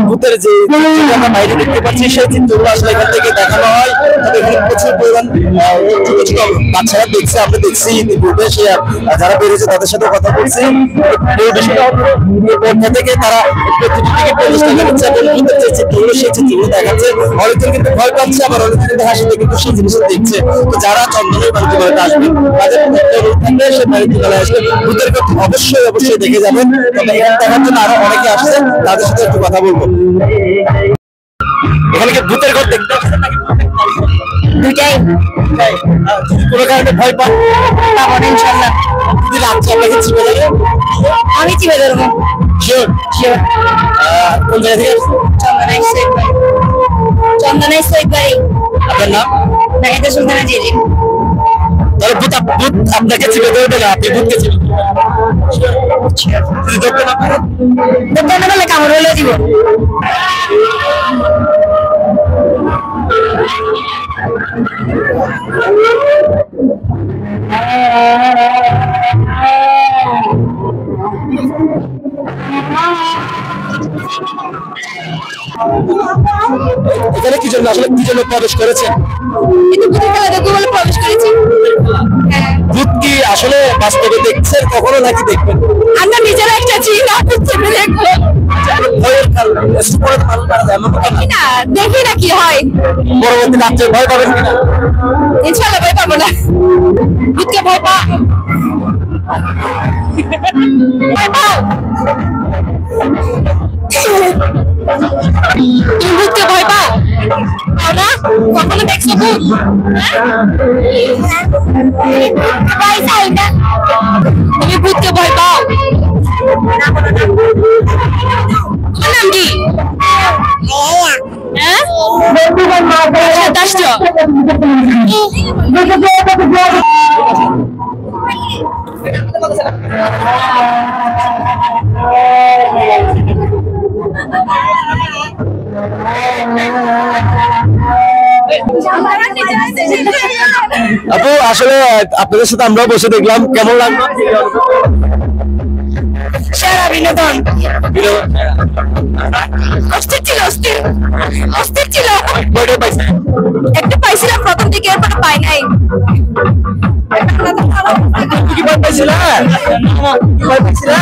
ভূতের যে আমরা বাইরে দেখতে পাচ্ছি সেই চিত্রগুলো আসলে এখান থেকে দেখানো হয়। তবে এখানে প্রচুর পরিমাণ ছোট ছোট বাচ্চারা দেখছে, আমরা দেখছি ইতিপূর্বে সে যারা বেরিয়েছে তাদের সাথে কথা বলছি। মধ্যে থেকে তারা প্রতিটি টিকিট 50 টাকা নিচ্ছে এবং ভূতের যে চিত্রগুলো সেই চিত্রগুলো দেখাচ্ছে। অনেকজন কিন্তু ভয় পাচ্ছে, আবার অনেকজন কিন্তু হাসিতে কিন্তু সেই জিনিসটা দেখছে। তো যারা চন্দনের বাড়িতে বেড়াতে আসবেন তাদের থাকলে সে বাড়িতে বেড়ায় আসলে ভূতের কথা অবশ্যই অবশ্যই দেখে যাবেন। তবে এখানে দেখার জন্য আরো অনেকে আসছে, তাদের সাথে একটু কথা বলবো। এখানে কি ভূতের ঘর দেখতে আসছেন নাকি দুইটাই? কোনো কারণে ভয় পান? ইনশাল্লাহ যদি রাত্রে আপনাকে চিপে যাবে, আমি চিপে ধরবো। Sure sure. কোন জায়গা থেকে আসছেন? চন্দনাই সৈয়দ বাড়ি। আপনার নাম? নাহিদা সুলতানা জিজি। তাহলে ভূত আপনাকে চিপে ধরবে না, আপনি ভূতকে চিপে ধরতে না পারলে কামড় হলে দিব। এখানে কি জন্য আসলে কি জন্য প্রবেশ করেছেন? প্রবেশ করেছি। ভূত কি আসলে বাস্তবে দেখছেন কখনো নাকি দেখবেন? আমরা নিজেরা একটা চিন্তা দেখবো। দেখি না কি হয়। পরবর্তী রাত্রে ভয় পাবেন কিনা? ইনশাল্লাহ ভয় পাবো না। ভূতকে ভয় পাও? ভয় পাও? তুমি ভূতকে ভয় পাও? না কখনো দেখছো ভূত? তুমি ভূতকে ভয় পাও? তোমার নাম কি? আপু আসলে আপনাদের সাথে আমরা বসে দেখলাম, কেমন লাগলো? সেরা বিনোদন। অস্থির ছিল, অস্থির অস্থির ছিল। একটা পাইছিলাম প্রথম দিকে, এরপরে পাই নাই। কি ভয় পাইছিলা? ভয় পাইছিলা?